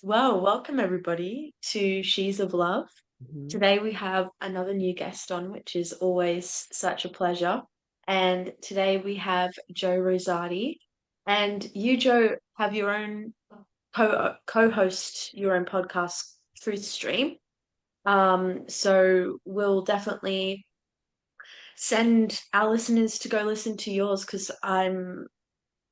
Well, welcome everybody to She's of Love. Mhm. Today we have another new guest on, which is always such a pleasure. And today we have Joe Rosati. And you, Joe, have your own co-host your own podcast, TruthStream. So we'll definitely send our listeners to go listen to yours because I'm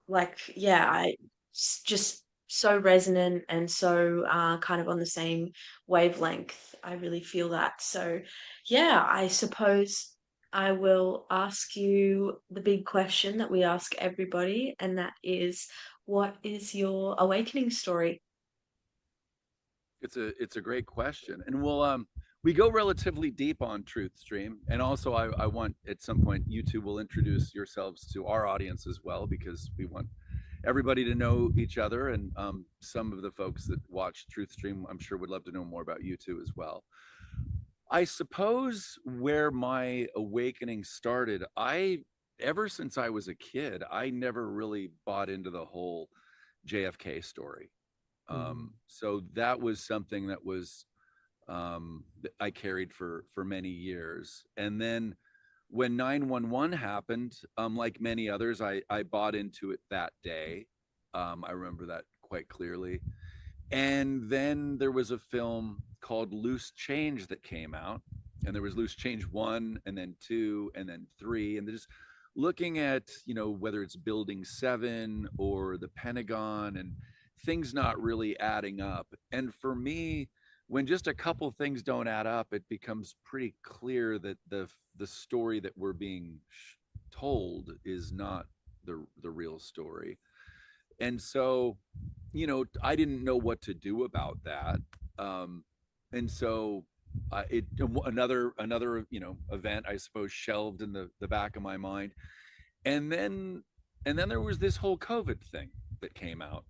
like, yeah, just so resonant and so kind of on the same wavelength. I really feel that. So, yeah, I suppose I will ask you the big question that we ask everybody, and that is, what is your awakening story? It's a great question, and we go relatively deep on TruthStream, and also I want at some point you two will introduce yourselves to our audience as well because we want everybody to know each other, and some of the folks that watch TruthStream I'm sure would love to know more about you two as well. I suppose where my awakening started, I ever since I was a kid, I never really bought into the whole JFK story. Mm. So that was something that was that I carried for many years. And then when 911 happened, like many others, I bought into it that day. I remember that quite clearly. And then there was a film called Loose Change that came out, and there was Loose Change one, and then two, and then three, and they're just looking at whether it's Building 7 or the Pentagon and things not really adding up. And for me, when just a couple things don't add up, it becomes pretty clear that the story that we're being told is not the real story. And so I didn't know what to do about that. Um, and so it another event I suppose shelved in the back of my mind. And then there was this whole COVID thing that came out,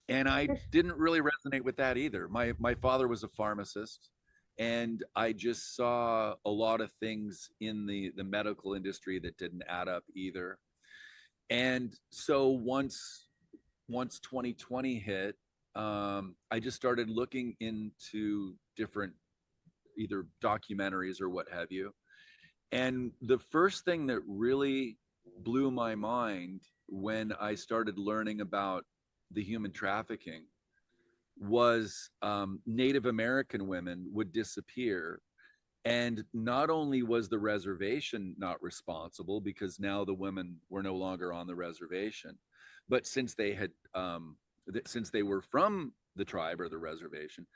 and I didn't really resonate with that either. My father was a pharmacist, and I just saw a lot of things in the medical industry that didn't add up either. And so once 2020 hit, I just started looking into different either documentaries or what have you. And the first thing that really blew my mind when I started learning about the human trafficking was Native American women would disappear. And not only was the reservation not responsible because now the women were no longer on the reservation, but since they were from the tribe or the reservation,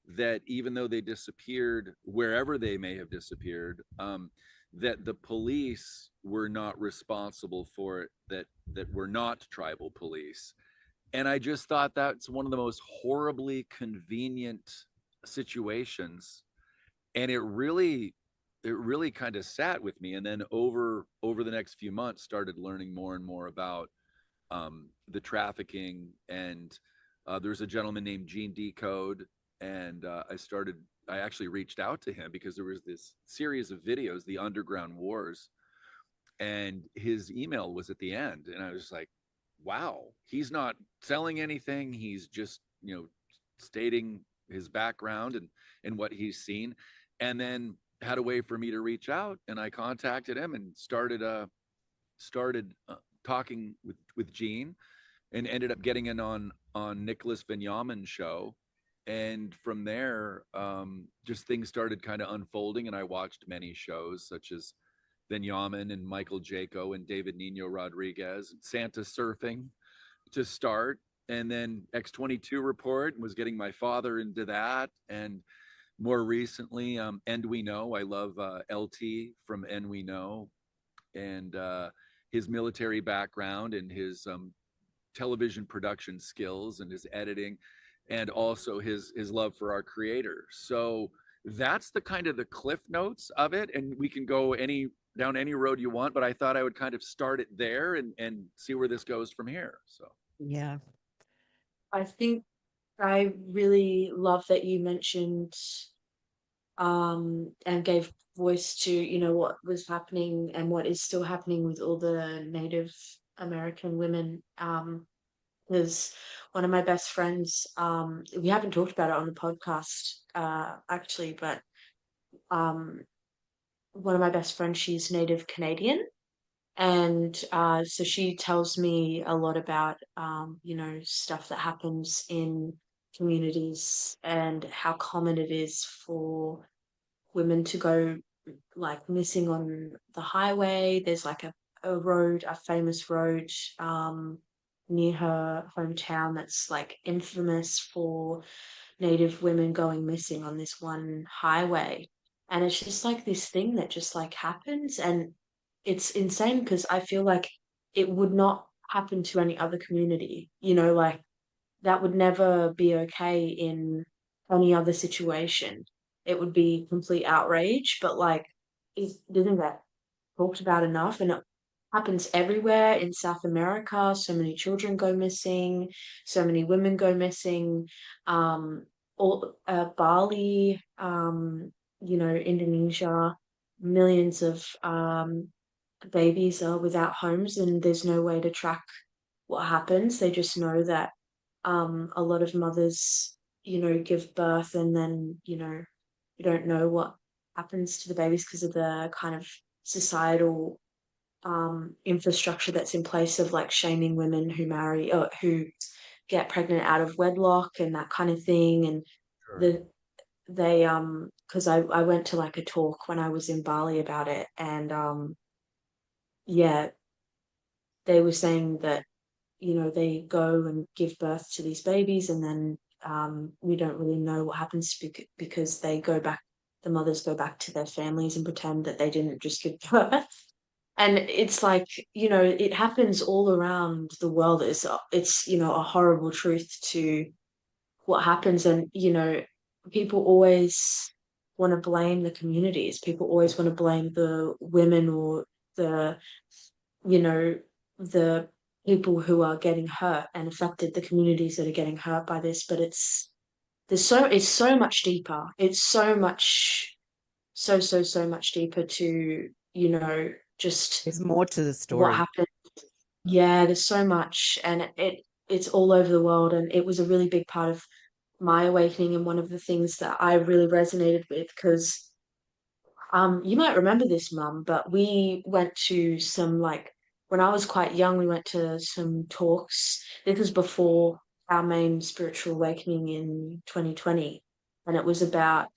that even though they disappeared wherever they may have disappeared, that the police were not responsible for it, that were not tribal police. And I just thought that's one of the most horribly convenient situations, and it really kind of sat with me. And then over the next few months started learning more and more about the trafficking. And there's a gentleman named Gene Decode, and I actually reached out to him because there was this series of videos, the Underground Wars, and his email was at the end, and I was like, wow, he's not selling anything, he's just stating his background and what he's seen. And then had a way for me to reach out, and I contacted him and started talking with Gene, and ended up getting in on Nicholas Vignamin's show. And from there, just things started kind of unfolding, and I watched many shows such as Vignamin and Michael Jaco and David Nino Rodriguez, Santa Surfing to start, and then X-22 Report was getting my father into that. And more recently, And We Know. I love LT from And We Know, and his military background and his television production skills and his editing, and also his love for our creator. So that's the kind of the cliff notes of it, and we can go down any road you want, but I thought I would kind of start it there and see where this goes from here. So Yeah. I think I really love that you mentioned and gave voice to, what was happening and what is still happening with all the Native American women. because one of my best friends, we haven't talked about it on the podcast, actually, but um, one of my best friends, she's Native Canadian. And so she tells me a lot about, stuff that happens in communities and how common it is for women to go like missing on the highway. There's like a road, a famous road near her hometown that's like infamous for Native women going missing on this one highway. And it's just like this thing that just like happens. And it's insane because I feel like it would not happen to any other community, like that would never be okay in any other situation. It would be complete outrage, but like, doesn't get talked about enough, and it happens everywhere in South America. So many children go missing, so many women go missing. Um, all Bali, Indonesia, millions of babies are without homes, and there's no way to track what happens. They just know that a lot of mothers, give birth and then, you don't know what happens to the babies because of the kind of societal infrastructure that's in place of like shaming women who marry or who get pregnant out of wedlock and that kind of thing. And Sure. the they because I went to like a talk when I was in Bali about it, and yeah, they were saying that they go and give birth to these babies, and then we don't really know what happens because they go back, the mothers go back to their families and pretend that they didn't just give birth. And it's like, it happens all around the world. It's a horrible truth to what happens. And, people always want to blame the communities. People always want to blame the women or the you know, the people who are getting hurt and affected, the communities that are getting hurt by this. But it's so much deeper. It's so much, so much deeper to, just There's more to the what story. happened. Yeah, there's so much, and it's all over the world, and it was a really big part of my awakening, and one of the things that I really resonated with because you might remember this, Mum, but we went to some like when I was quite young, we went to some talks. This was before our main spiritual awakening in 2020, and it was about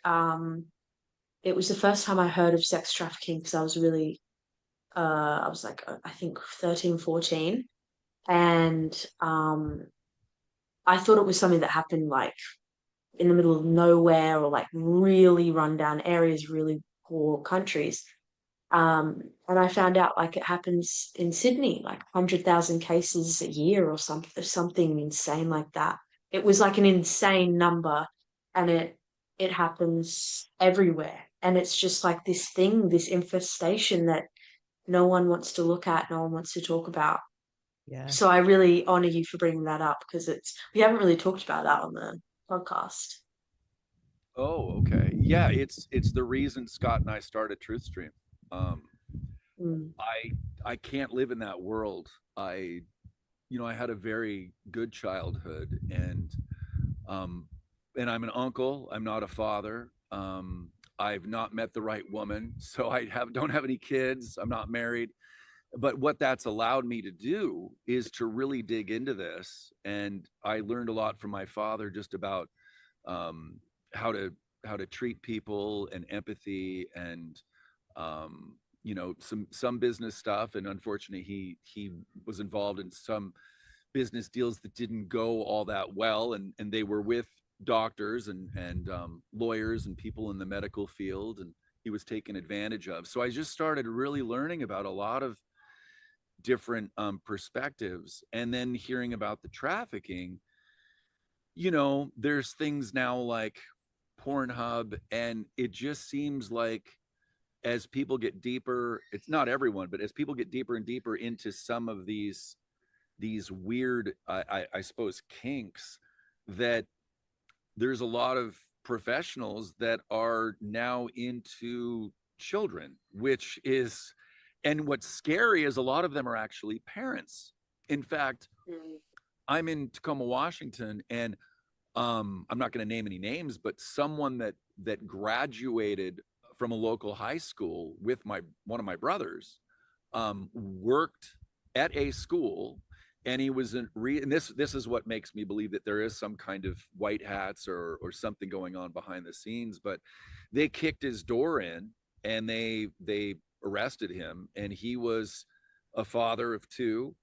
it was the first time I heard of sex trafficking because I was really I was like I think 13, 14, and I thought it was something that happened like in the middle of nowhere or like really rundown areas, really poor countries. And I found out like it happens in Sydney, like 100,000 cases a year or something insane like that. It was like an insane number, and it happens everywhere. And it's just like this thing, this infestation that no one wants to look at, no one wants to talk about. Yeah. So I really honor you for bringing that up because we haven't really talked about that on the podcast. Oh, okay. Yeah, it's the reason Scott and I started TruthStream. Um, Mm, I can't live in that world. I had a very good childhood, um, and I'm an uncle. I'm not a father. I've not met the right woman, so I don't have any kids. I'm not married. But what that's allowed me to do is to really dig into this, and I learned a lot from my father just about um, how to treat people and empathy and some business stuff. And unfortunately, he was involved in some business deals that didn't go all that well, and they were with doctors and lawyers and people in the medical field, and he was taken advantage of. So I just started really learning about a lot of different perspectives, and then hearing about the trafficking. There's things now like Pornhub, and it just seems like as people get deeper, it's not everyone, but as people get deeper and deeper into some of these weird, I suppose, kinks, that there's a lot of professionals that are now into children, which is, and what's scary is a lot of them are actually parents. In fact, mm, I'm in Tacoma, Washington, and I'm not going to name any names, but someone that graduated from a local high school with my one of my brothers worked at a school, and he was and this is what makes me believe that there is some kind of white hats or something going on behind the scenes. But they kicked his door in, and they arrested him, and he was a father of two,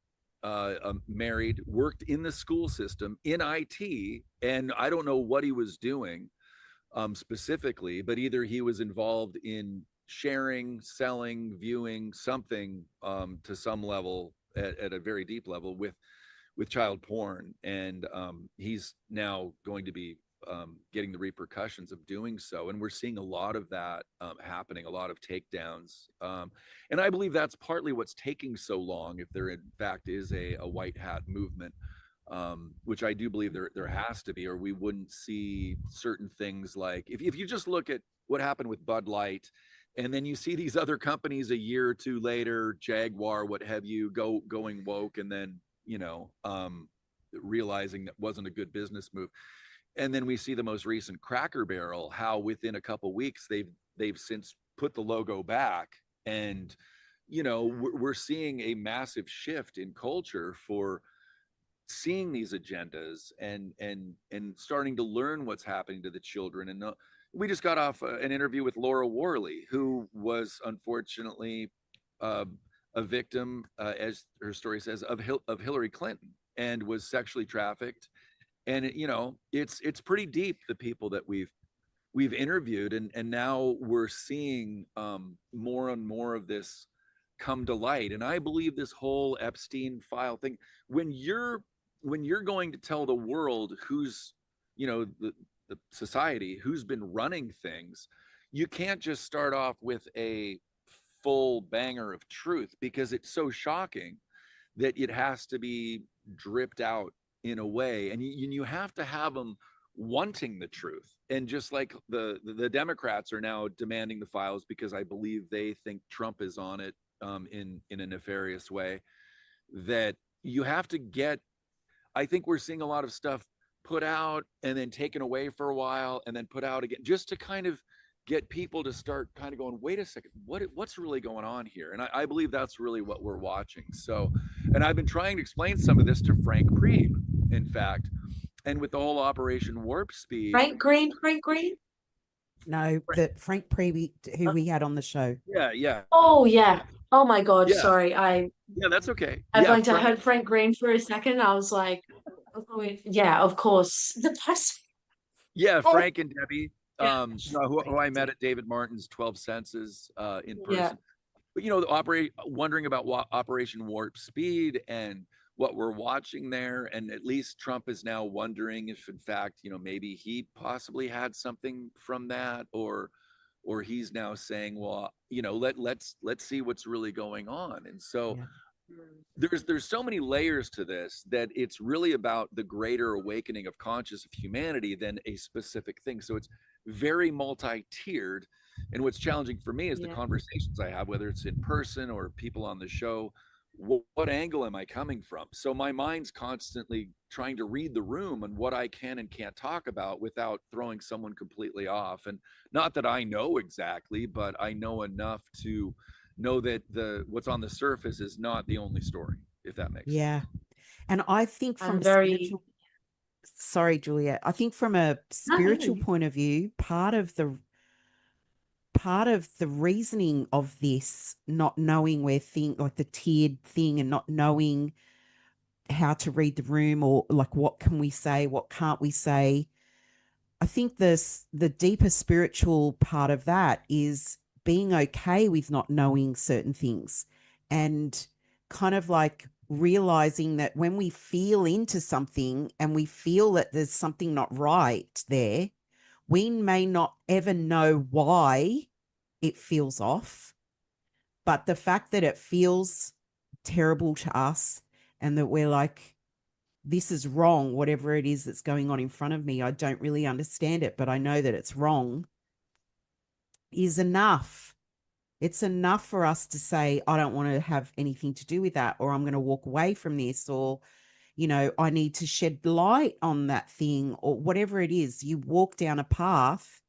married, worked in the school system in IT, and I don't know what he was doing specifically, but either he was involved in sharing, selling, viewing something to some level at a very deep level with child porn, and he's now going to be getting the repercussions of doing so. And we're seeing a lot of that happening, a lot of takedowns. And I believe that's partly what's taking so long, if there in fact is a white hat movement, which I do believe there has to be, or we wouldn't see certain things like if you just look at what happened with Bud Light, and then you see these other companies a year or two later, Jaguar, what have you, going woke, and then realizing that wasn't a good business move. And then we see the most recent Cracker Barrel, how within a couple weeks they've since put the logo back, and we're seeing a massive shift in culture for seeing these agendas and starting to learn what's happening to the children. And we just got off an interview with Laura Worley, who was unfortunately uh, a victim, as her story says, of Hillary Clinton, and was sexually trafficked. And it's pretty deep, the people that we've interviewed, and now we're seeing more and more of this come to light. And I believe this whole Epstein file thing, when you're going to tell the world who's, the society who's been running things, you can't just start off with a full banger of truth, because it's so shocking that it has to be dripped out in a way, and you have to have them wanting the truth. And just like the Democrats are now demanding the files, because I believe they think Trump is on it in a nefarious way, that you have to get. I think we're seeing a lot of stuff put out and then taken away for a while and then put out again, just to kind of get people to start kind of going, wait a second, what's really going on here? And I believe that's really what we're watching. So, and I've been trying to explain some of this to Frank Prieb, in fact, and with the whole Operation Warp Speed. Frank Green? No, the Frank Prevey who we had on the show. Yeah. Oh yeah. Oh my God, Yeah. sorry. Yeah, that's okay. I Yeah, blinked. I heard Frank Green for a second. I was like, oh, yeah, of course. The best. yeah, Oh, Frank and Debbie, yeah. who I met at David Martin's 12 Senses in Yeah. person. But wondering about Operation Warp Speed and what we're watching there, and at least Trump is now wondering if, in fact, maybe he possibly had something from that, or he's now saying, well, let's see what's really going on. And so Yeah. there's so many layers to this, that it's really about the greater awakening of conscious of humanity than a specific thing. So it's very multi-tiered. And what's challenging for me is the Yeah. conversations I have, whether it's in person or people on the show. What angle am I coming from? So my mind's constantly trying to read the room and what I can and can't talk about without throwing someone completely off. And not that I know exactly, but I know enough to know that what's on the surface is not the only story, if that makes sense. Yeah. And I think from I'm a very. spiritual, sorry, Juliet, I think from a spiritual point of view, part of the reasoning of this, not knowing where like the tiered thing, and not knowing how to read the room, or like what can we say, what can't we say, I think the deeper spiritual part of that is being okay with not knowing certain things, and kind of like realizing that when we feel into something and we feel that there's something not right there, we may not ever know why it feels off, but the fact that it feels terrible to us, and that we're like, this is wrong, whatever it is that's going on in front of me, I don't really understand it, but I know that it's wrong, is enough. It's enough for us to say, I don't want to have anything to do with that, or I'm going to walk away from this, or, I need to shed light on that thing, or whatever it is. You walk down a path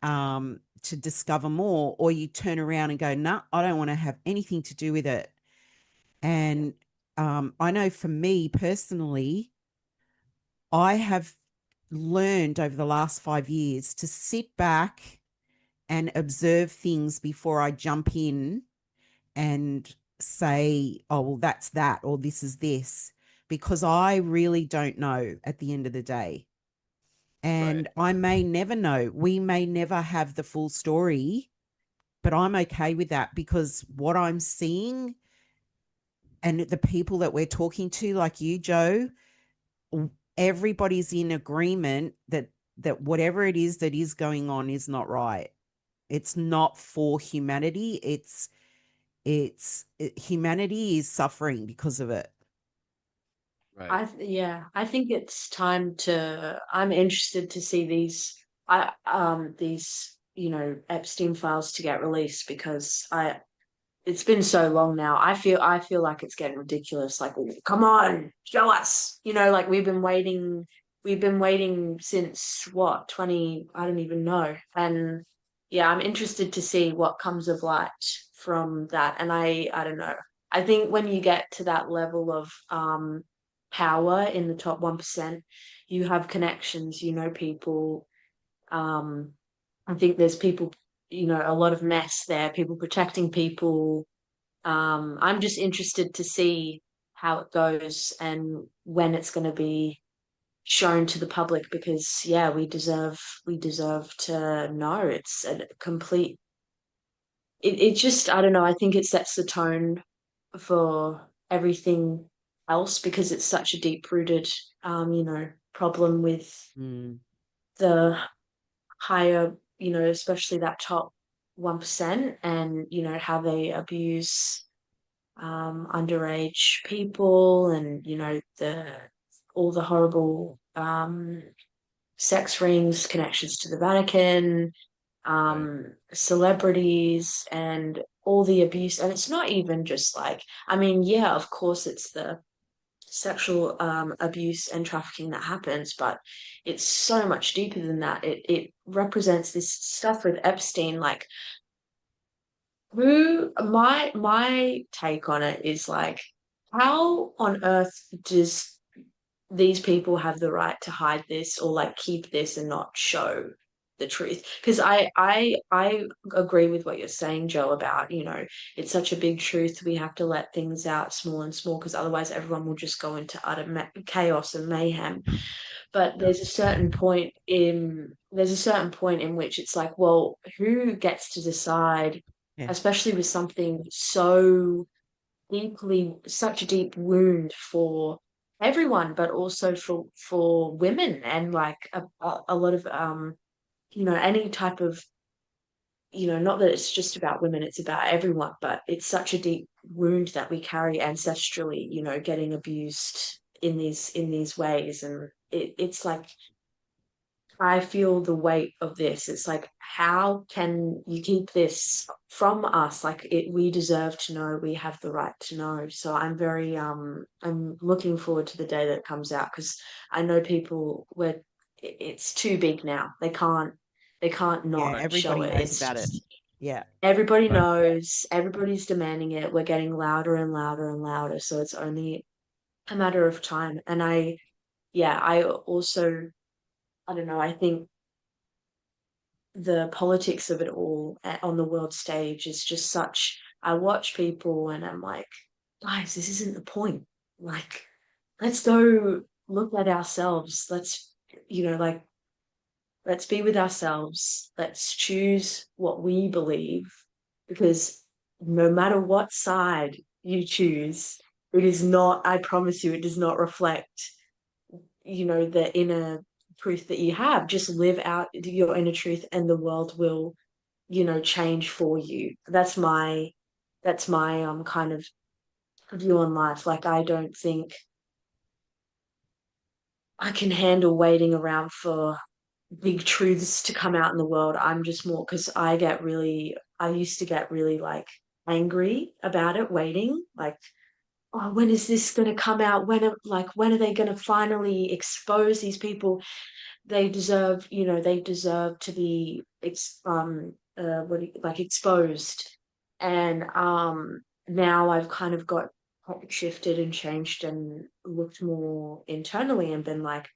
to discover more, or you turn around and go, nah, I don't want to have anything to do with it. And I know for me personally, I have learned over the last 5 years to sit back and observe things before I jump in and say, oh, well, that's that, or this is this, because I really don't know at the end of the day. Right. And I may never know. We may never have the full story, but I'm okay with that, because what I'm seeing and the people that we're talking to, like you, Joe, everybody's in agreement that whatever it is that is going on is not right. It's not for humanity. Humanity is suffering because of it. Right. Yeah, I think it's time to. I'm interested to see these Epstein files to get released, because I it's been so long now. I feel like it's getting ridiculous. Like, come on, show us. Like we've been waiting since what, 20, I don't even know. And yeah, I'm interested to see what comes of light from that. And I don't know. I think when you get to that level of power in the top 1%, you have connections, people. Um I think there's people, a lot of mess there, people protecting people. I'm just interested to see how it goes and when it's going to be shown to the public, because yeah, we deserve to know. It's a complete. It just, I don't know. I think it sets the tone for everything else, because it's such a deep rooted, problem with Mm. the higher, especially that top 1%, and how they abuse underage people, and the all the horrible sex rings, connections to the Vatican, Right. celebrities, and all the abuse. And it's not even just like, I mean, yeah, of course it's the sexual abuse and trafficking that happens, but it's so much deeper than that. It represents this stuff with Epstein. Like, who my take on it is like, how on earth does these people have the right to hide this, or like keep this and not show the truth? Because I agree with what you're saying, Joe, about, it's such a big truth. We have to let things out small and small, because otherwise everyone will just go into utter chaos and mayhem. But Yeah. there's a certain point in which it's like, well, who gets to decide, Yeah. especially with something so deeply, such a deep wound for everyone, but also for women, and like a lot of any type of, not that it's just about women, it's about everyone, but it's such a deep wound that we carry ancestrally, getting abused in these ways. And it's like, I feel the weight of this. It's like, how can you keep this from us? Like, we deserve to know. We have the right to know. So I'm looking forward to the day that it comes out, because I know people where it's too big now. They can't Yeah. not show Everybody it. knows It's about it. just Yeah. everybody Right. knows. Everybody's demanding it. We're getting louder and louder and louder. So it's only a matter of time. And I also, I don't know. I think the politics of it all on the world stage is just such. I watch people and I'm like, guys, this isn't the point. Like, let's go look at ourselves. Like, let's be with ourselves. Let's choose what we believe, because no matter what side you choose, it is not, I promise you, it does not reflect, the inner truth that you have. Just live out your inner truth, and the world will, change for you. That's my kind of view on life. Like, I don't think I can handle waiting around for big truths to come out in the world. I'm just more, because I used to get really like angry about it, waiting. Like, oh, when is this going to come out? When are they going to finally expose these people? They deserve, they deserve to be like exposed. And now I've kind of got shifted and changed and looked more internally and been like,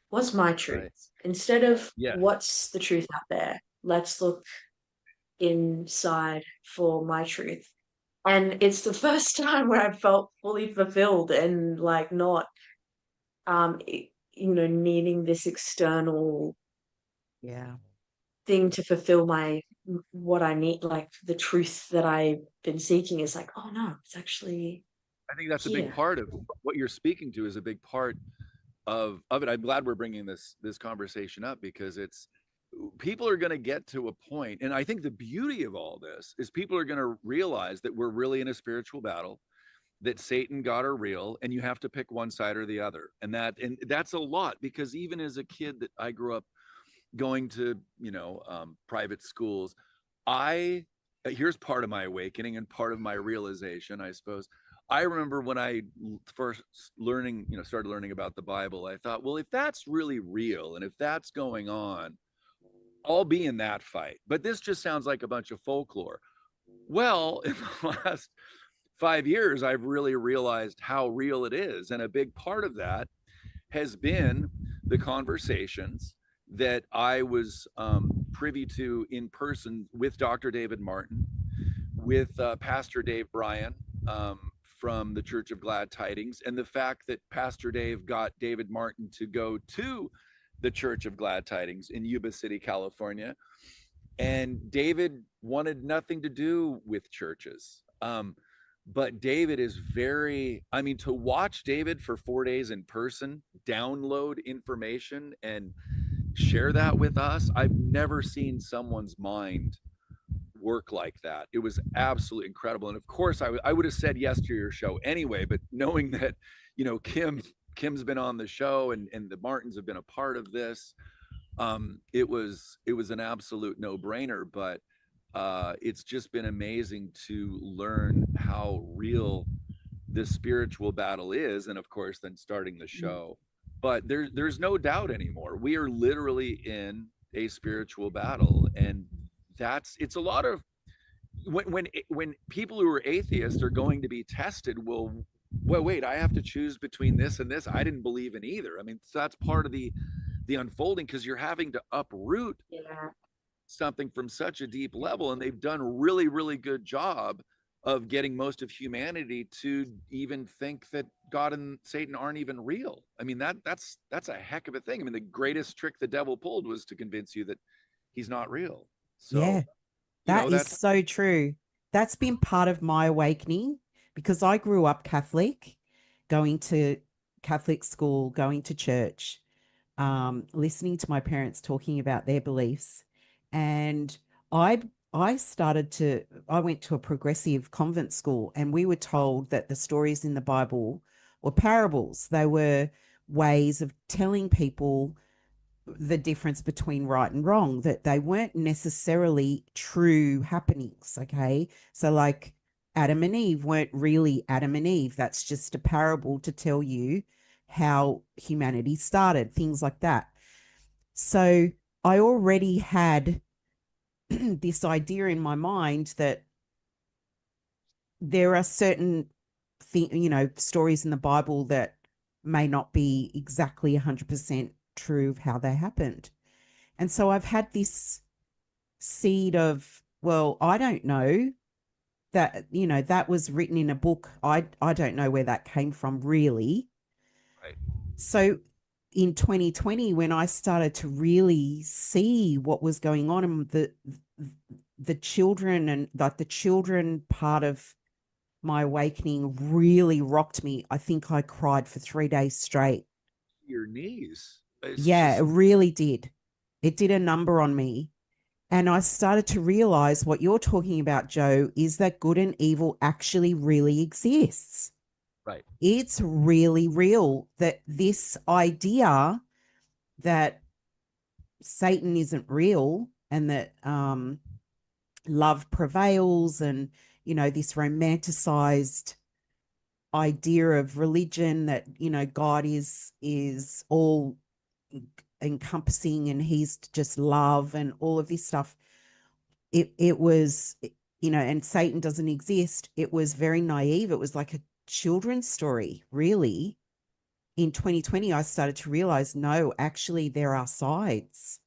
what's my truth? Right. Instead of Yeah. what's the truth out there, let's look inside for my truth. And it's the first time where I felt fully fulfilled and like not needing this external Yeah. thing to fulfill my what I need, like the truth that I've been seeking is like, oh no, it's actually I think that's a big here. part of what you're speaking to, is a big part of it. I'm glad we're bringing this conversation up, because it's, people are going to get to a point, and I think the beauty of all this is people are going to realize that we're really in a spiritual battle, that Satan, God are real, and you have to pick one side or the other. And that's a lot, because even as a kid, that I grew up going to, private schools, I here's part of my awakening and part of my realization, I suppose. I remember when I first started learning about the Bible, I thought, well, if that's really real and if that's going on, I'll be in that fight. But this just sounds like a bunch of folklore. Well, in the last 5 years, I've really realized how real it is. And a big part of that has been the conversations that I was privy to in person with Dr. David Martin, with Pastor Dave Bryan from the Church of Glad Tidings, and the fact that Pastor Dave got David Martin to go to the Church of Glad Tidings in Yuba City, California. And David wanted nothing to do with churches. But David is to watch David for 4 days in person, download information and share that with us. I've never seen someone's mind work like that. It was absolutely incredible. And of course, I would have said yes to your show anyway, but knowing that, Kim's been on the show, and the Martins have been a part of this, it was an absolute no-brainer. But it's just been amazing to learn how real this spiritual battle is, and of course, then starting the show. But there's no doubt anymore. We are literally in a spiritual battle, and it's a lot of when people who are atheists are going to be tested. Well, wait, I have to choose between this and this. I didn't believe in either. I mean, so that's part of the unfolding, because you're having to uproot Yeah. something from such a deep level, and they've done a really, really good job of getting most of humanity to even think that God and Satan aren't even real. I mean, that's a heck of a thing. I mean, the greatest trick the devil pulled was to convince you that he's not real. Yeah. So, That is that's so true. That's been part of my awakening, because I grew up Catholic, going to Catholic school, going to church, listening to my parents talking about their beliefs. And I I went to a progressive convent school, and we were told that the stories in the Bible were parables. They were ways of telling people the difference between right and wrong, that they weren't necessarily true happenings. Okay. So, like, Adam and Eve weren't really Adam and Eve. That's just a parable to tell you how humanity started, things like that. So, I already had this idea in my mind that there are certain stories in the Bible that may not be exactly 100% true of how they happened. And so I've had this seed of, well, I don't know that, that was written in a book. I don't know where that came from, really. right. So in 2020, when I started to really see what was going on, and the children, and like the children part of my awakening really rocked me. I think I cried for 3 days straight. Your knees. It's Yeah, it just really did. It did a number on me. And I started to realize what you're talking about, Joe, is that good and evil actually really exists. right. It's really real, that this idea that Satan isn't real, and that love prevails, and, this romanticized idea of religion, that, you know, God is all encompassing and he's just love and all of this stuff. It was, you know, and Satan doesn't exist. It was very naive. It was like a children's story, really. In 2020, I started to realize, no, actually, there are sides.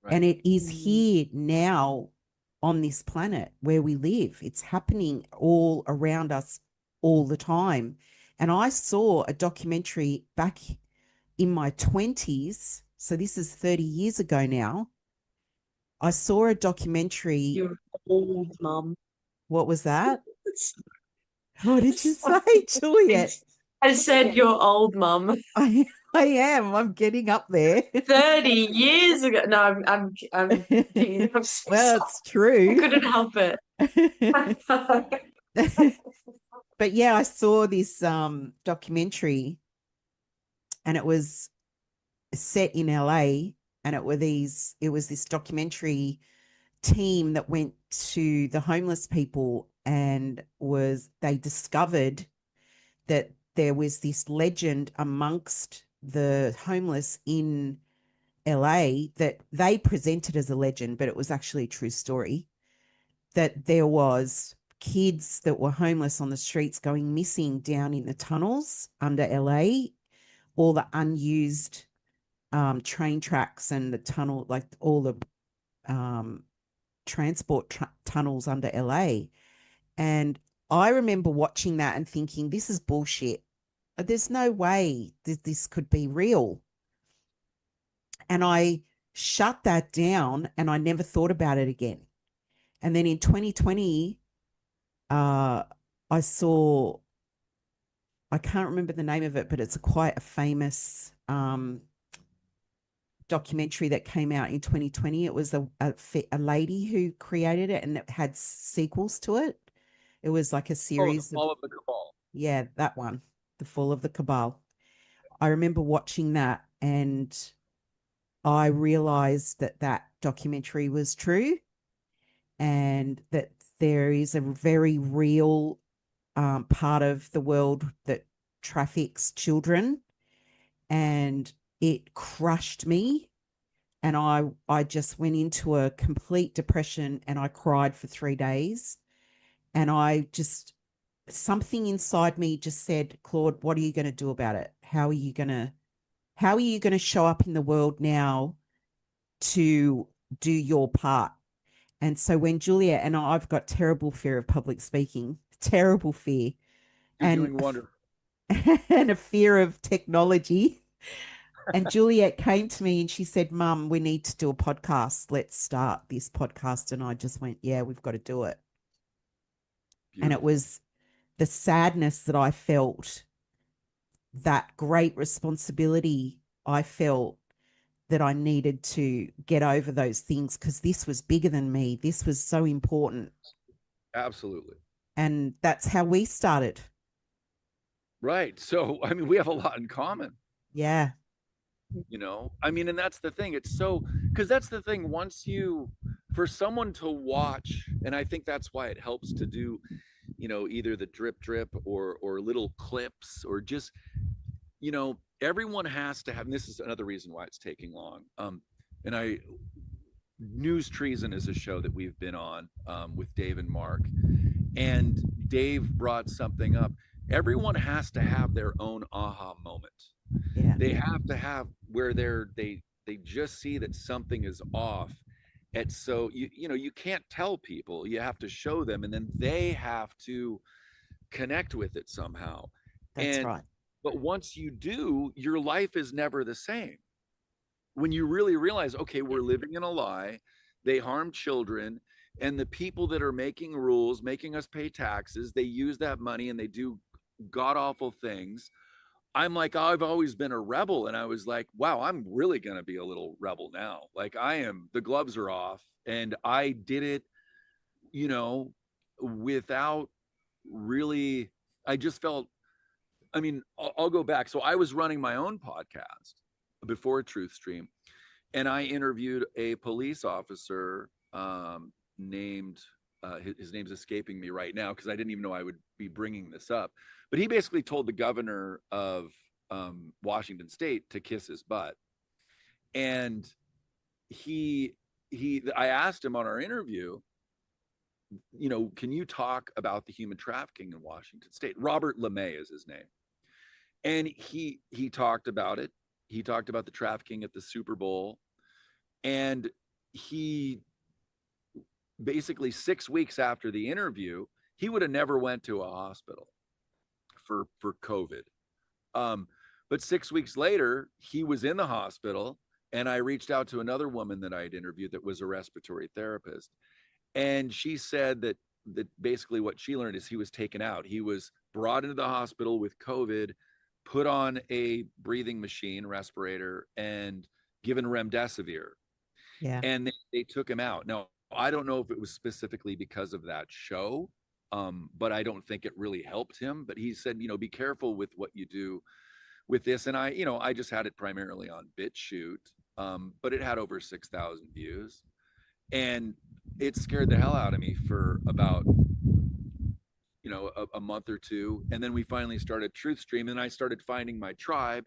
Right. And it is Mm. here now on this planet where we live. It's happening all around us all the time. And I saw a documentary back in my 20s. So this is 30 years ago now. I saw a documentary. You're old, Mum. What was that? What did you say, Juliet? I said you're old, Mum. I am. I'm getting up there. 30 years ago. No, I'm kidding. I'm so Well, sorry. it's I true. couldn't help it. But yeah, I saw this documentary, and it was set in LA, and it was this documentary team that went to the homeless people, and they discovered that there was this legend amongst the homeless in LA that they presented as a legend, but it was actually a true story, that there was kids that were homeless on the streets going missing down in the tunnels under LA, all the unused train tracks and the tunnel, like all the transport tunnels under LA. And I remember watching that and thinking, this is bullshit. There's no way that this could be real. And I shut that down and I never thought about it again. And then in 2020, I saw, I can't remember the name of it, but it's quite a famous documentary that came out in 2020. It was a lady who created it, and it had sequels to it. It was like a series The Fall of the Cabal. Yeah, that one, The Fall of the Cabal. I remember watching that, and I realized that that documentary was true, and that there is a very real part of the world that traffics children, and it crushed me. And I just went into a complete depression, and I cried for 3 days. And something inside me just said, Claude, what are you going to do about it? How are you going to show up in the world now to do your part? And so when Juliet and I've got terrible fear of public speaking, terrible fear, You're and doing wonderful. and a fear of technology. And Juliet came to me and she said, Mum, we need to do a podcast. Let's start this podcast. And I just went, yeah, we've got to do it. Beautiful. And it was the sadness that I felt, that great responsibility I felt, that I needed to get over those things, because this was bigger than me. This was so important. Absolutely. And that's how we started. Right. So, I mean, we have a lot in common. Yeah. You know, I mean, and that's the thing. It's so, because that's the thing. For someone to watch, and I think that's why it helps to do, you know, either the drip or little clips, or just, you know, everyone has to have, and this is another reason why it's taking long. And News Treason is a show that we've been on with Dave and Mark, and Dave brought something up. Everyone has to have their own aha moment. Yeah. They have to have where they just see that something is off. And so you know, you can't tell people, you have to show them, and then they have to connect with it somehow. That's right. But once you do, your life is never the same. When you really realize, okay, we're living in a lie, they harm children, and the people that are making rules, making us pay taxes, they use that money and they do god awful things. I'm like, I've always been a rebel. And I was like, wow, I'm really going to be a little rebel now. Like, the gloves are off. And I did it, you know, without really, I just felt, I mean, I'll go back. So I was running my own podcast before TruthStream, and I interviewed a police officer named his name's escaping me right now because I didn't even know I would be bringing this up. But he basically told the governor of Washington State to kiss his butt. And I asked him on our interview, can you talk about the human trafficking in Washington State? Robert LeMay is his name. And he talked about it. He talked about the trafficking at the Super Bowl. And he basically 6 weeks after the interview, he would have never went to a hospital for COVID. But 6 weeks later, he was in the hospital, and I reached out to another woman that I had interviewed that was a respiratory therapist. And she said that basically what she learned is he was taken out. He was brought into the hospital with COVID, put on a breathing machine, respirator, and given remdesivir. Yeah. And they took him out. Now, I don't know if it was specifically because of that show, but I don't think it really helped him. But he said, be careful with what you do with this. And I just had it primarily on BitChute, but it had over 6,000 views. And it scared the hell out of me for about, a month or two. And then we finally started TruthStream, and I started finding my tribe,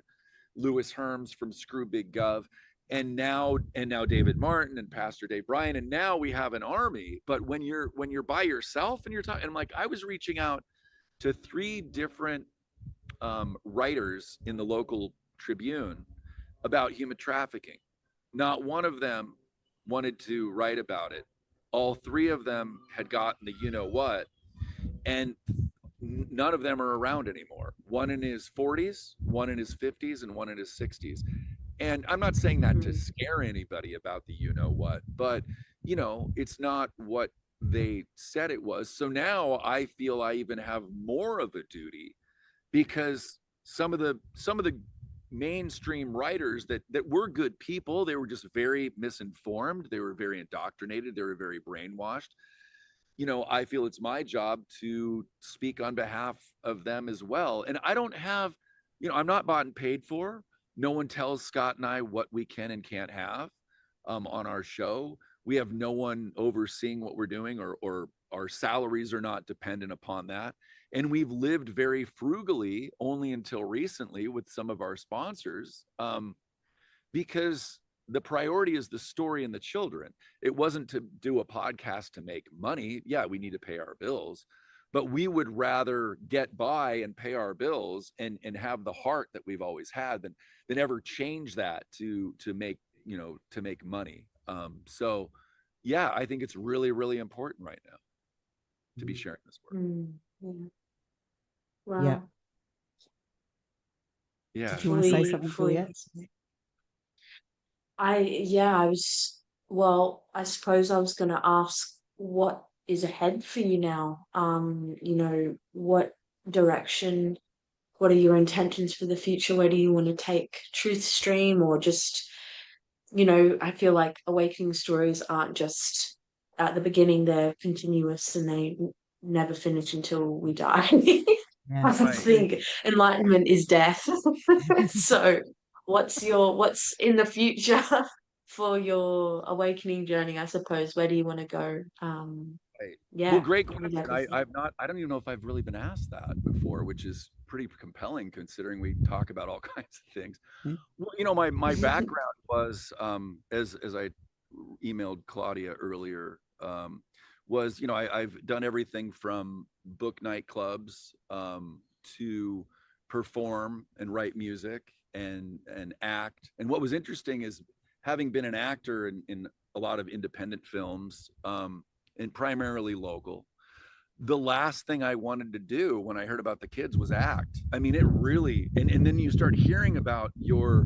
Lewis Herms from Screw Big Gov. And now David Martin and Pastor Dave Bryan, and now we have an army. But when you're by yourself and you're talking, and I was reaching out to 3 different writers in the local Tribune about human trafficking. Not one of them wanted to write about it. All 3 of them had gotten the what, and none of them are around anymore. One in his 40s, one in his 50s, and one in his 60s. And I'm not saying that to scare anybody about the what, but it's not what they said it was. So now I feel I even have more of a duty, because some of the mainstream writers that were good people, they were just very misinformed, they were very indoctrinated, they were very brainwashed. I feel it's my job to speak on behalf of them as well. And I don't have, I'm not bought and paid for. No one tells Scott and I what we can and can't have on our show. We have no one overseeing what we're doing, or our salaries are not dependent upon that. And we've lived very frugally only until recently with some of our sponsors, because the priority is the story and the children. It wasn't to do a podcast to make money. Yeah, we need to pay our bills, but we would rather get by and pay our bills and have the heart that we've always had than ever change that to make money. So yeah, I think it's really, really important right now to be sharing this work. Yeah. Wow. Yeah. Yeah. Do you want to say something, Juliette? I suppose I was going to ask what is ahead for you now. What direction, what are your intentions for the future? Where do you want to take TruthStream, or just, I feel like awakening stories aren't just at the beginning, they're continuous and they never finish until we die. Yeah. I think enlightenment is death. So what's in the future for your awakening journey, I suppose? Where do you want to go? Right. Yeah. Well, great question. I don't even know if I've really been asked that before, which is pretty compelling considering we talk about all kinds of things. Well, my background was, as I emailed Claudia earlier, was, I've done everything from book nightclubs to perform and write music and act. And what was interesting is, having been an actor in a lot of independent films, and primarily local, the last thing I wanted to do when I heard about the kids was act. I mean, it really, and then you start hearing about your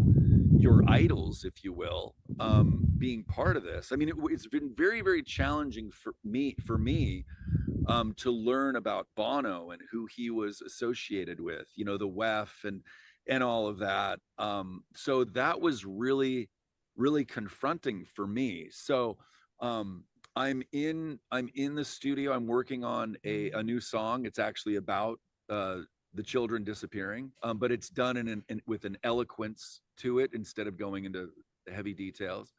idols, if you will, being part of this. I mean, it's been very, very challenging for me to learn about Bono and who he was associated with, the WEF and all of that. So that was really, really confronting for me. So I'm in the studio. I'm working on a new song. It's actually about the children disappearing, but it's done with an eloquence to it instead of going into heavy details.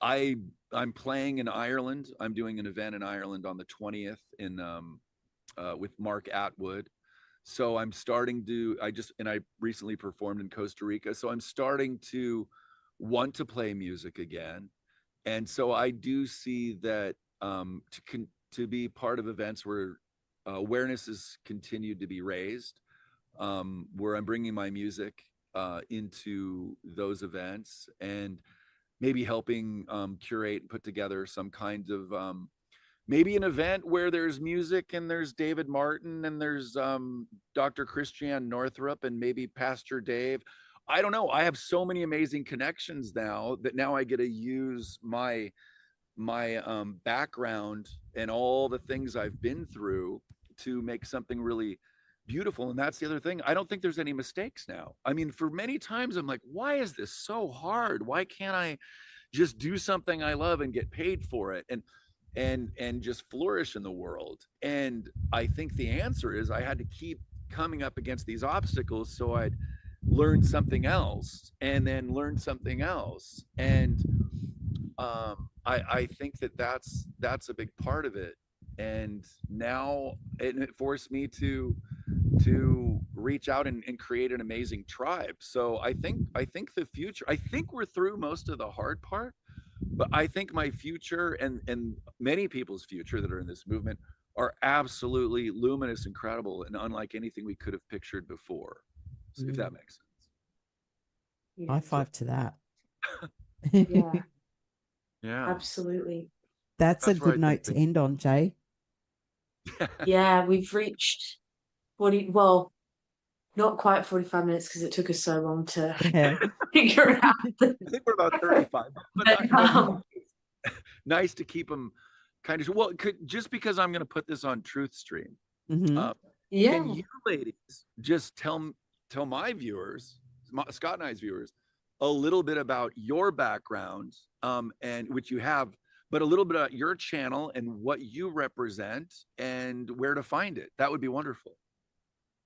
I'm playing in Ireland. I'm doing an event in Ireland on the 20th in with Mark Atwood. So I'm starting to I recently performed in Costa Rica. So I'm starting to want to play music again. And so I do see that to be part of events where awareness is continued to be raised, where I'm bringing my music into those events and maybe helping curate and put together some kind of maybe an event where there's music and there's David Martin and there's Dr. Christiane Northrup and maybe Pastor Dave. I don't know. I have so many amazing connections now that now I get to use my background and all the things I've been through to make something really beautiful. And that's the other thing. I don't think there's any mistakes now. I mean, for many times I'm like, why is this so hard? Why can't I just do something I love and get paid for it and just flourish in the world? And I think the answer is I had to keep coming up against these obstacles so I'd learn something else and then learn something else. And I think that's a big part of it. And now it forced me to reach out and create an amazing tribe. So I think the future, I think we're through most of the hard part, but I think my future and many people's future that are in this movement are absolutely luminous, incredible, and unlike anything we could have pictured before. So if that makes sense. Yeah. High five to that. Yeah, Yeah. absolutely. That's a That's where I good think note to end on, Jay. Yeah, we've reached 40, well, not quite 45 minutes because it took us so long to Yeah. figure it out. I think we're about 35, But but nice to keep them kind of well. Just because I'm going to put this on TruthStream, Mm-hmm. yeah, can you ladies just tell my viewers, Scott and I's viewers, a little bit about your background, and which you have, but a little bit about your channel and what you represent and where to find it? That would be wonderful.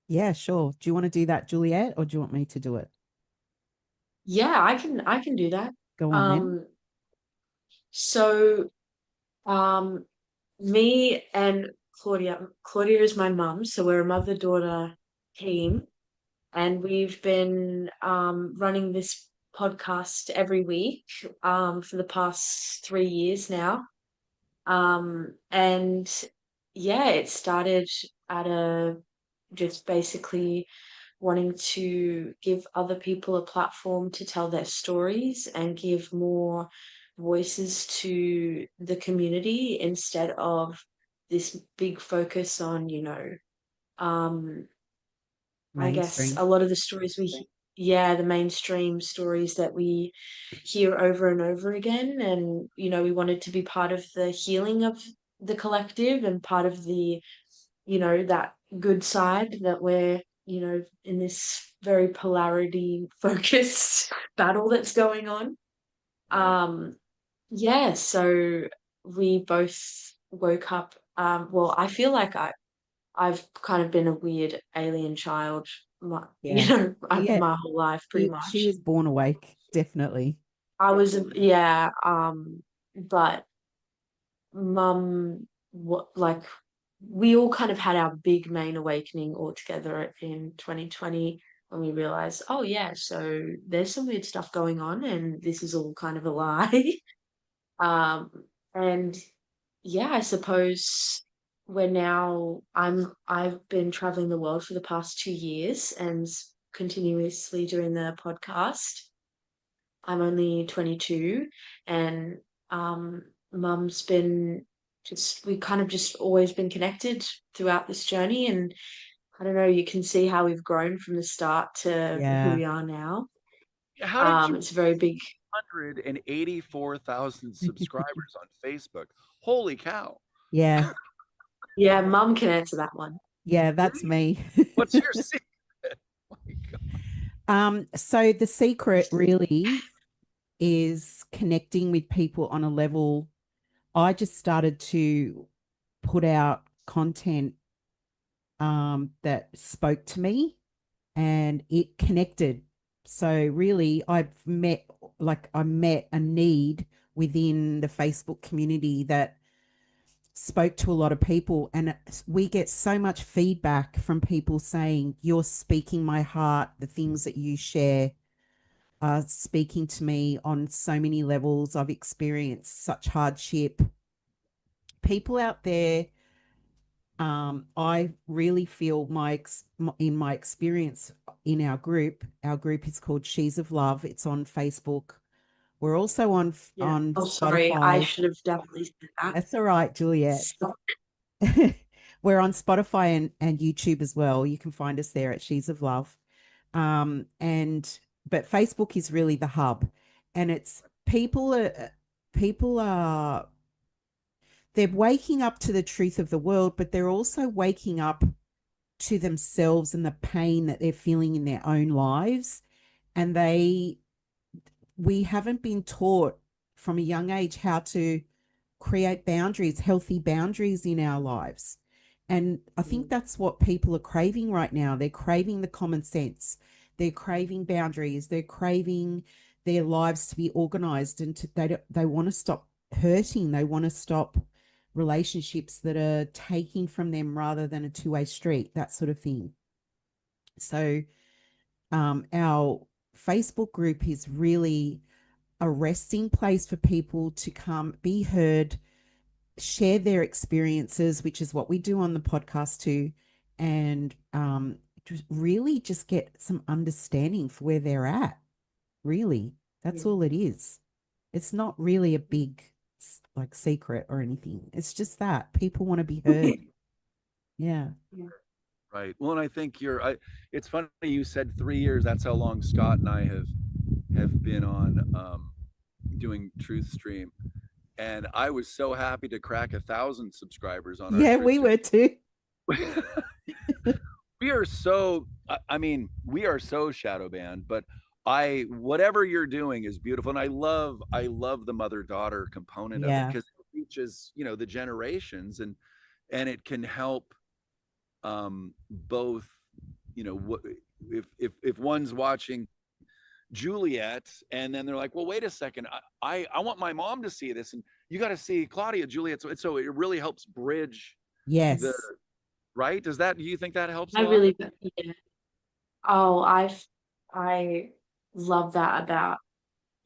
Yeah, sure. Do you want to do that, Juliet, or do you want me to do it? yeah, I can do that. Go on then. Um, so um me and Claudia is my mum, so we're a mother-daughter team, and we've been running this podcast every week for the past 3 years now. And yeah, it started at a just basically wanting to give other people a platform to tell their stories and give more voices to the community instead of this big focus on, um, I guess Mainstream. a lot of the stories yeah, the mainstream stories that we hear over and over again. And, we wanted to be part of the healing of the collective and part of the, that good side that we're, in this very polarity focused battle that's going on. Right. Um, yeah, so we both woke up. Well, I feel like I've kind of been a weird alien child, Yeah. Yeah. my whole life, pretty She much. was born awake, definitely. I was, yeah, but mum, like, we all kind of had our big main awakening all together in 2020 when we realized, oh yeah, so there's some weird stuff going on, and this is all kind of a lie. Um, and yeah, I suppose I've been traveling the world for the past 2 years and continuously doing the podcast. I'm only 22, and mum's been we kind of just always been connected throughout this journey. And I don't know, you can see how we've grown from the start to who Yeah. we are now. How did you It's a very big, 184,000 subscribers on Facebook? Holy cow. Yeah. yeah, mum can answer that one. Yeah, that's me. What's your secret? Oh my God. So the secret really is connecting with people on a level. I just started to put out content that spoke to me and it connected. So really I met a need within the Facebook community that spoke to a lot of people, and we get so much feedback from people saying, you're speaking my heart. The things that you share are speaking to me on so many levels. I've experienced such hardship. People out there, I really feel in my experience in our group is called She's of Love. It's on Facebook. We're also Yeah. on Oh, sorry. I Spotify. should have definitely said that. That's all right, Juliet. Stop. We're on Spotify and YouTube as well. You can find us there at She's of Love. And but Facebook is really the hub, and it's people are they're waking up to the truth of the world, but they're also waking up to themselves and the pain that they're feeling in their own lives. And we haven't been taught from a young age how to create boundaries, healthy boundaries in our lives. And I think that's what people are craving right now. They're craving the common sense. They're craving boundaries. They're craving their lives to be organized, and they want to stop hurting. They want to stop relationships that are taking from them rather than a two-way street, that sort of thing. So our Facebook group is really a resting place for people to come, be heard, share their experiences, which is what we do on the podcast too, and really just get some understanding for where they're at. Really, that's all it is. It's not really a big like secret or anything. It's just that people want to be heard. Yeah. Right. Well, and I think it's funny you said 3 years. That's how long Scott and I have been on doing TruthStream, and I was so happy to crack 1,000 subscribers on our Yeah, we TruthStream. were too. We are so. I mean, we are so shadow banned, but whatever you're doing is beautiful, and I love the mother daughter component of it, Yeah. because it reaches the generations, and it can help both, what if one's watching Juliet and then they're like, well, wait a second, I want my mom to see this, and you got to see Claudia, Juliet. So it really helps bridge Yes. the right. Do you think that helps a I lot? really, yeah. Oh, I love that about,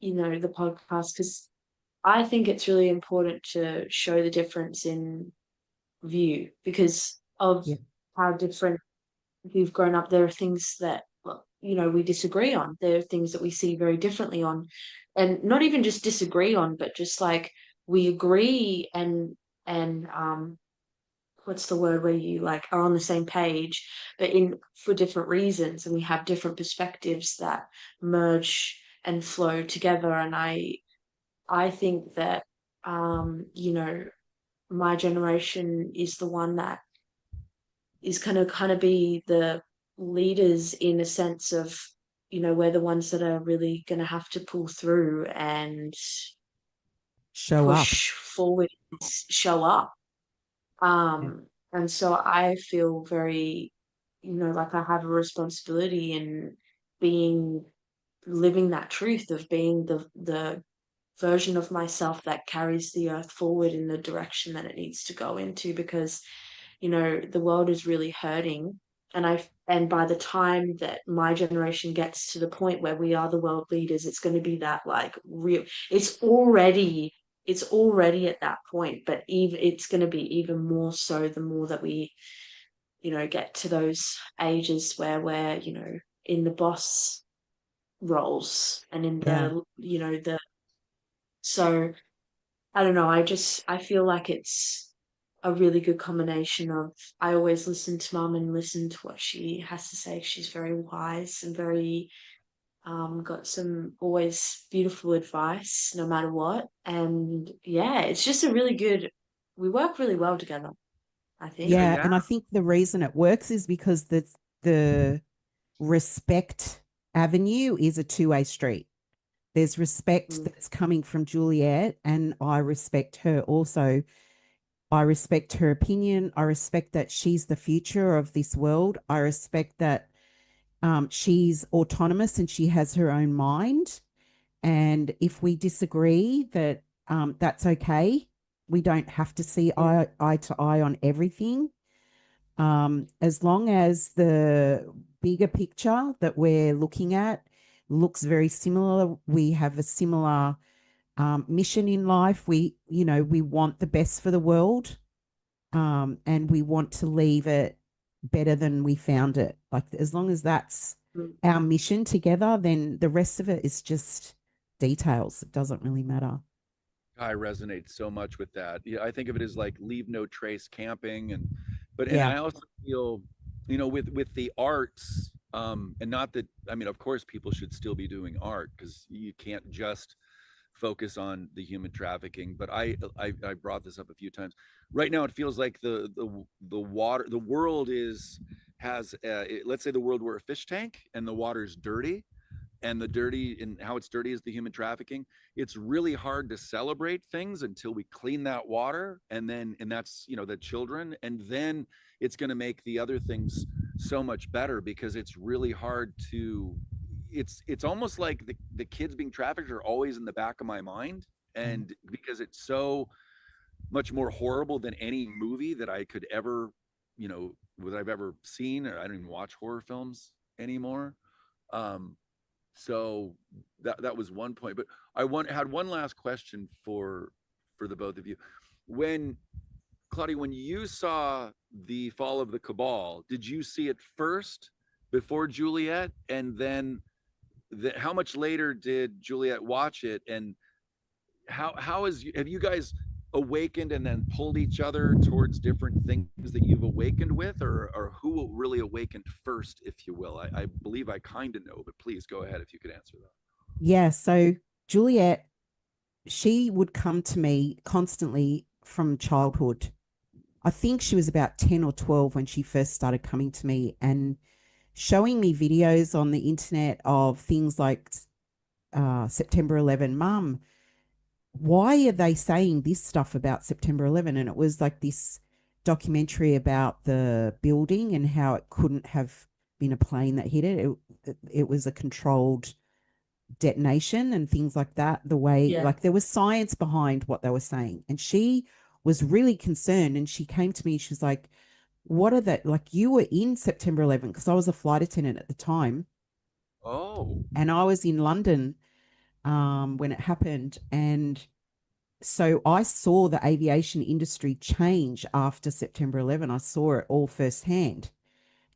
the podcast, because I think it's really important to show the difference in view because of Yeah. how different we've grown up. There are things that, well, we disagree on. There are things that we see very differently on, and not even just disagree on, but just like we agree and what's the word where you like are on the same page, but in for different reasons, and we have different perspectives that merge and flow together. And I think that my generation is the one that is going to kind of be the leaders in a sense of, we're the ones that are really going to have to pull through and Show up. push forward, show up. Yeah. And so I feel very, like I have a responsibility in being living that truth of being the version of myself that carries the earth forward in the direction that it needs to go into, because the world is really hurting, and by the time that my generation gets to the point where we are the world leaders, it's going to be that like real, it's already at that point, but even it's going to be even more so the more that we get to those ages where we're in the boss roles and in Yeah. the so I don't know. I feel like it's a really good combination of, I always listen to mum and listen to what she has to say. She's very wise and very got some always beautiful advice no matter what. And yeah, it's just we work really well together, I think. Yeah. Yeah. And I think the reason it works is because the respect avenue is a two-way street. There's respect Mm. that's coming from Juliet, and I respect her also. I respect her opinion. I respect that she's the future of this world. I respect that she's autonomous and she has her own mind. And if we disagree, that that's okay. We don't have to see eye to eye on everything. As long as the bigger picture that we're looking at looks very similar, we have a similar mission in life. We want the best for the world, and we want to leave it better than we found it. Like, as long as that's Mm. our mission together, then the rest of it is just details. It doesn't really matter. I resonate so much with that. Yeah, I think of it as like leave no trace camping, and Yeah. I also feel, with the arts, and not that, I mean, of course people should still be doing art because you can't just focus on the human trafficking. But I brought this up a few times. Right now, it feels like the world has let's say the world were a fish tank and the water's dirty, and the dirty and how it's dirty is the human trafficking. It's really hard to celebrate things until we clean that water, and that's, the children, and then it's going to make the other things so much better, because it's really hard to, it's almost like the kids being trafficked are always in the back of my mind, and because it's so much more horrible than any movie that I could ever, that I've ever seen. Or I don't even watch horror films anymore. um so that was one point. But had one last question for the both of you. When Claudia, when you saw the fall of the cabal, did you see it first before Juliette, and then how much later did Juliette watch it, and have you guys awakened and then pulled each other towards different things that you've awakened with, or who really awakened first, if you will? I believe I kind of know, but please go ahead if you could answer that. Yeah. So Juliette, she would come to me constantly from childhood. I think she was about 10 or 12 when she first started coming to me and showing me videos on the internet of things like September 11. Mum, why are they saying this stuff about September 11? And it was like this documentary about the building and how it couldn't have been a plane that hit it. It was a controlled detonation and things like that. The way, Yeah. like, there was science behind what they were saying. And she was really concerned. And she came to me, she was like, what are that? Like, you were in September 11, because I was a flight attendant at the time. Oh, And I was in London when it happened. And so I saw the aviation industry change after September 11. I saw it all firsthand.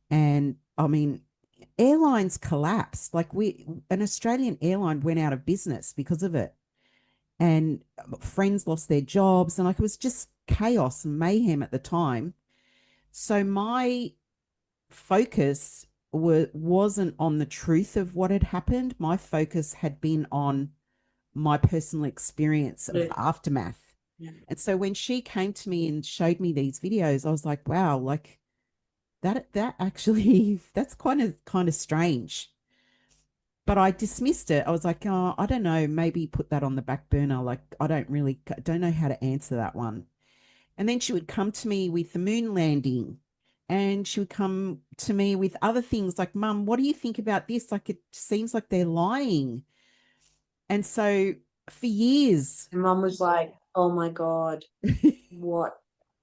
And I mean, airlines collapsed. Like, an Australian airline went out of business because of it. And friends lost their jobs. And like, it was just chaos and mayhem at the time. So my focus wasn't on the truth of what had happened. My focus had been on my personal experience of the aftermath. Yeah. And so when she came to me and showed me these videos, I was like, wow, like, that actually that's kind of strange. But I dismissed it. I was like, oh, I don't know, maybe put that on the back burner. Like, I don't know how to answer that one. And then she would come to me with the moon landing, and she would come to me with other things like, Mum, what do you think about this? Like, it seems like they're lying. And so for years, And Mum was like, "Oh my God, what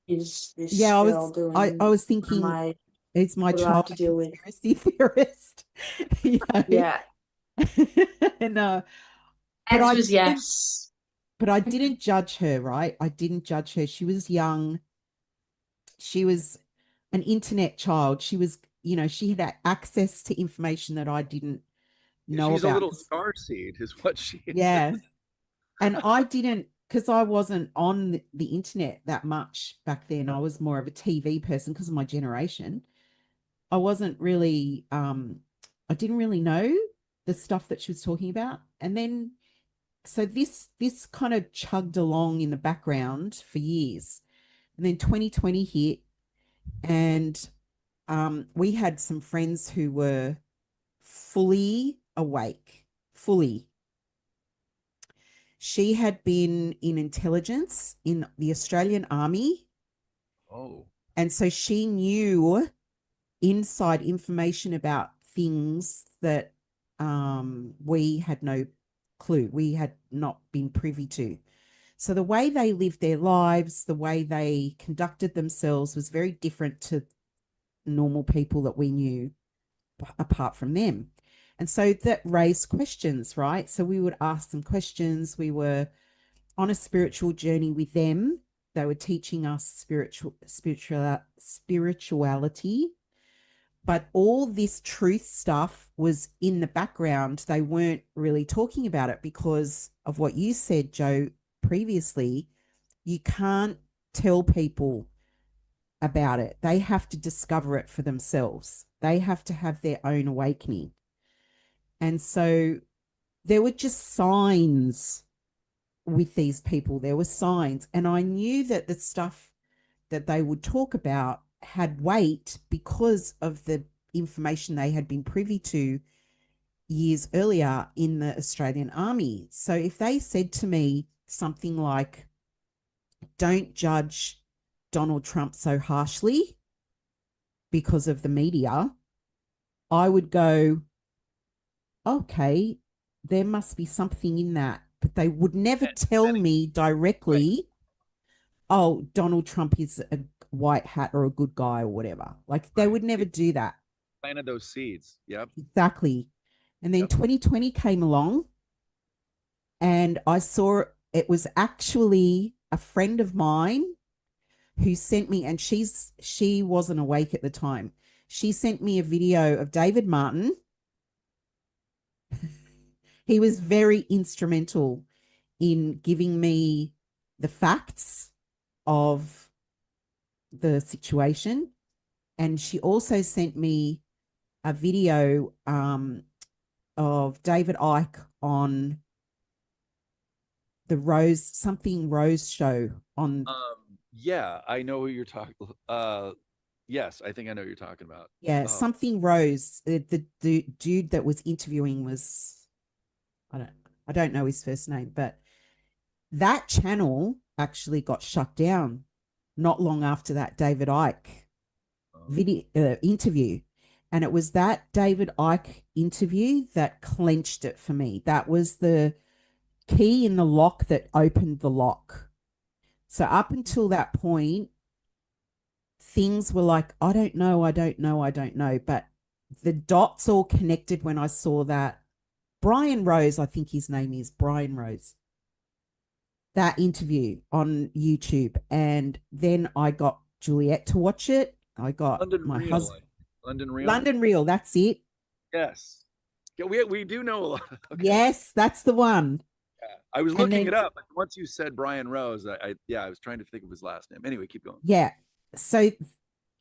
is this yeah, girl I doing? was What am thinking, I? is my What do I have child to a deal with?" conspiracy theorist? you know? Yeah. And but I Answer is didn't yes. but I didn't judge her, right? I didn't judge her. She was young. She was an internet child. She was, she had access to information that I didn't know she's a about. little star seed, is what she is. Yeah. And I didn't, because I wasn't on the internet that much back then. I was more of a TV person because of my generation. I wasn't really, I didn't really know the stuff that she was talking about. And then, so this kind of chugged along in the background for years. And then 2020 hit, and we had some friends who were fully awake, fully. She had been in intelligence in the Australian Army. Oh, And so she knew inside information about things that we had no clue. We had not been privy to. So the way they lived their lives, the way they conducted themselves was very different to normal people that we knew apart from them. And so that raised questions, right? So we would ask them questions. We were on a spiritual journey with them. They were teaching us spirituality, but all this truth stuff was in the background. They weren't really talking about it because of what you said, Joe, previously. You can't tell people about it. They have to discover it for themselves. They have to have their own awakening. And so there were just signs with these people. There were signs. And I knew that the stuff that they would talk about had weight because of the information they had been privy to years earlier in the Australian Army. So if they said to me something like, don't judge Donald Trump so harshly because of the media, I would go, okay, there must be something in that. But they would never tell me directly, oh, Donald Trump is a white hat or a good guy or whatever. Like they would never do that. Planted those seeds. Yep. Exactly. And then 2020 came along and I saw it was actually a friend of mine who sent me, and she wasn't awake at the time. She sent me a video of David Martin. He was very instrumental in giving me the facts of the situation. And she also sent me a video of David Icke on the Rose show on. Yeah, I know who you're talking. Yes, I think I know what you're talking about. Yeah, something Rose. The dude that was interviewing was, I don't know his first name, but that channel actually got shut down not long after that David Icke video interview. And it was that David Icke interview that clenched it for me. That was the key in the lock that opened the lock. So up until that point, things were like, I don't know. But the dots all connected when I saw that. Brian Rose, I think his name is Brian Rose, that interview on YouTube. And then I got Juliette to watch it. I got London my Real. husband. London Real. London Real, that's it. Yes. Yeah, we do know a lot. Okay. Yes, that's the one. Yeah. I was looking it up. Once you said Brian Rose, I was trying to think of his last name. Anyway, keep going. Yeah. So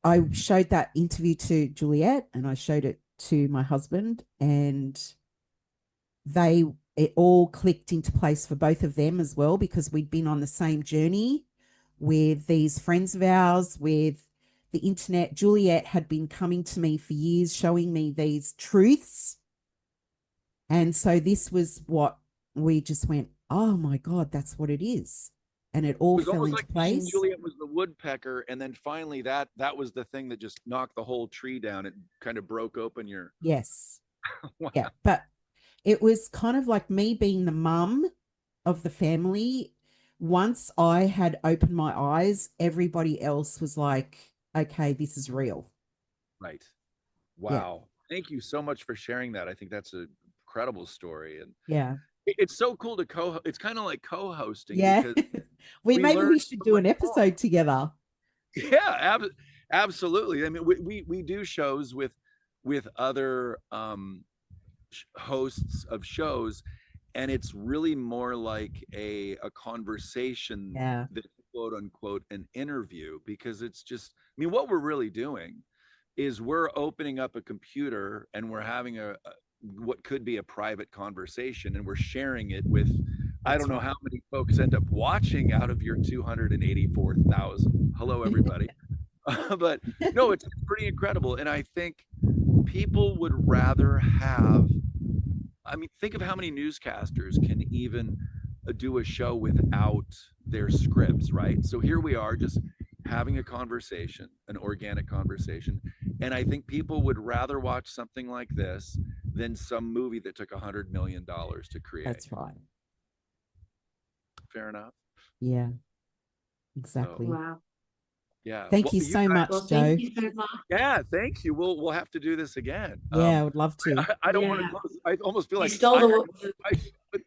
I showed that interview to Juliette and I showed it to my husband, and it all clicked into place for both of them as well, because we'd been on the same journey with these friends of ours with the internet. Juliette had been coming to me for years, showing me these truths. And so this was what we just went, oh my God, that's what it is. And it all fell into place. Juliette was the woodpecker, and then finally that was the thing that just knocked the whole tree down. It kind of broke open your. Yes. Wow. Yeah. But it was kind of like me being the mum of the family. Once I had opened my eyes, everybody else was like, okay, this is real. Right. Wow. Yeah. Thank you so much for sharing that. I think that's an incredible story. And yeah, it's so cool to it's kind of like co-hosting. Yeah. Because maybe we should do an episode together. Yeah, absolutely. I mean, we do shows with other hosts of shows, and it's really more like a conversation than quote unquote an interview, because it's just, I mean, what we're really doing is we're opening up a computer and we're having a what could be a private conversation, and we're sharing it with, I don't know how many folks end up watching out of your 284,000. Hello, everybody. But no, it's pretty incredible. And I think people would rather have, I mean, think of how many newscasters can even do a show without their scripts, right? So here we are just having a conversation, an organic conversation. And I think people would rather watch something like this than some movie that took $100 million to create. That's right. Fair enough. Yeah, So, exactly. Wow. yeah. Thank Well, you you so guys, much, Well, Joe. thank you so much. yeah, thank you. We'll have to do this again. Yeah, I would love to. I don't want to Yeah. close. I almost feel You like stole I should.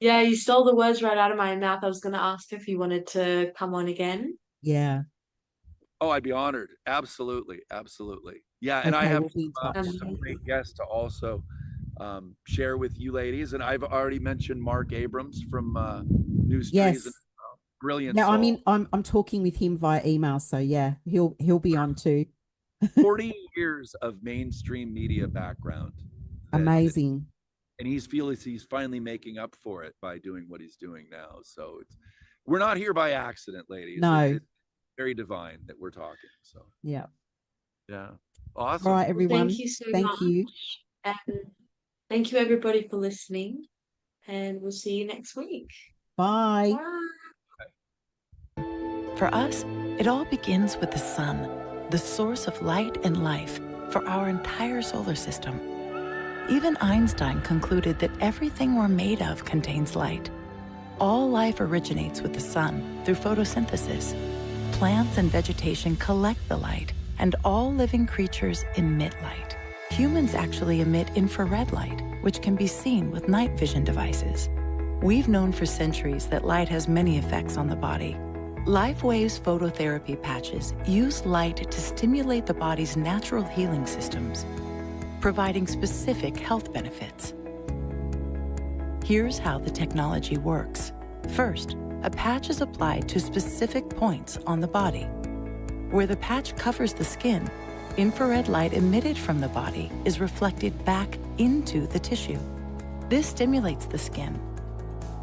yeah, you stole the words right out of my mouth. I was going to ask if you wanted to come on again. Yeah. Oh, I'd be honored. Absolutely, absolutely. Yeah, and I Okay, have we'll be in touch. some great guests to also share with you ladies. And I've already mentioned Mark Abrams from News Trees, and Yes. brilliant Yeah, I soul. mean, I'm talking with him via email, so yeah, he'll be on too. 40 years of mainstream media background. Amazing. And he's finally making up for it by doing what he's doing now. So we're not here by accident, ladies. No. It's very divine that we're talking. So Yeah. yeah, All awesome. right, Well, everyone. thank you so Thank much. you. And thank you, everybody, for listening. And we'll see you next week. Bye. Bye. For us, it all begins with the sun, the source of light and life for our entire solar system. Even Einstein concluded that everything we're made of contains light. All life originates with the sun through photosynthesis. Plants and vegetation collect the light, and all living creatures emit light. Humans actually emit infrared light, which can be seen with night vision devices. We've known for centuries that light has many effects on the body. LifeWave's phototherapy patches use light to stimulate the body's natural healing systems, providing specific health benefits. Here's how the technology works. First, a patch is applied to specific points on the body. Where the patch covers the skin, infrared light emitted from the body is reflected back into the tissue. This stimulates the skin,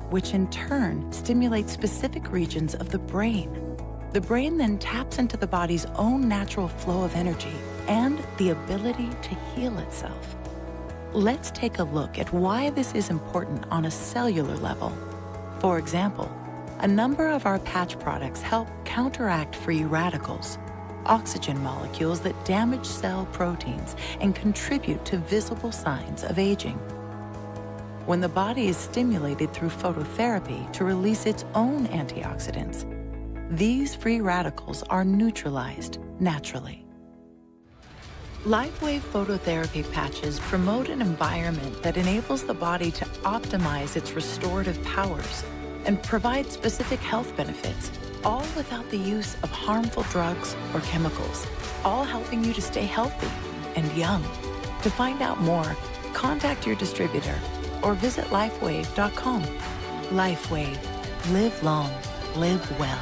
which in turn stimulates specific regions of the brain. The brain then taps into the body's own natural flow of energy and the ability to heal itself. Let's take a look at why this is important on a cellular level. For example, a number of our patch products help counteract free radicals, oxygen molecules that damage cell proteins and contribute to visible signs of aging. When the body is stimulated through phototherapy to release its own antioxidants, these free radicals are neutralized naturally. LifeWave phototherapy patches promote an environment that enables the body to optimize its restorative powers and provide specific health benefits, all without the use of harmful drugs or chemicals, all helping you to stay healthy and young. To find out more, contact your distributor or visit lifewave.com. LifeWave. Live long, live well.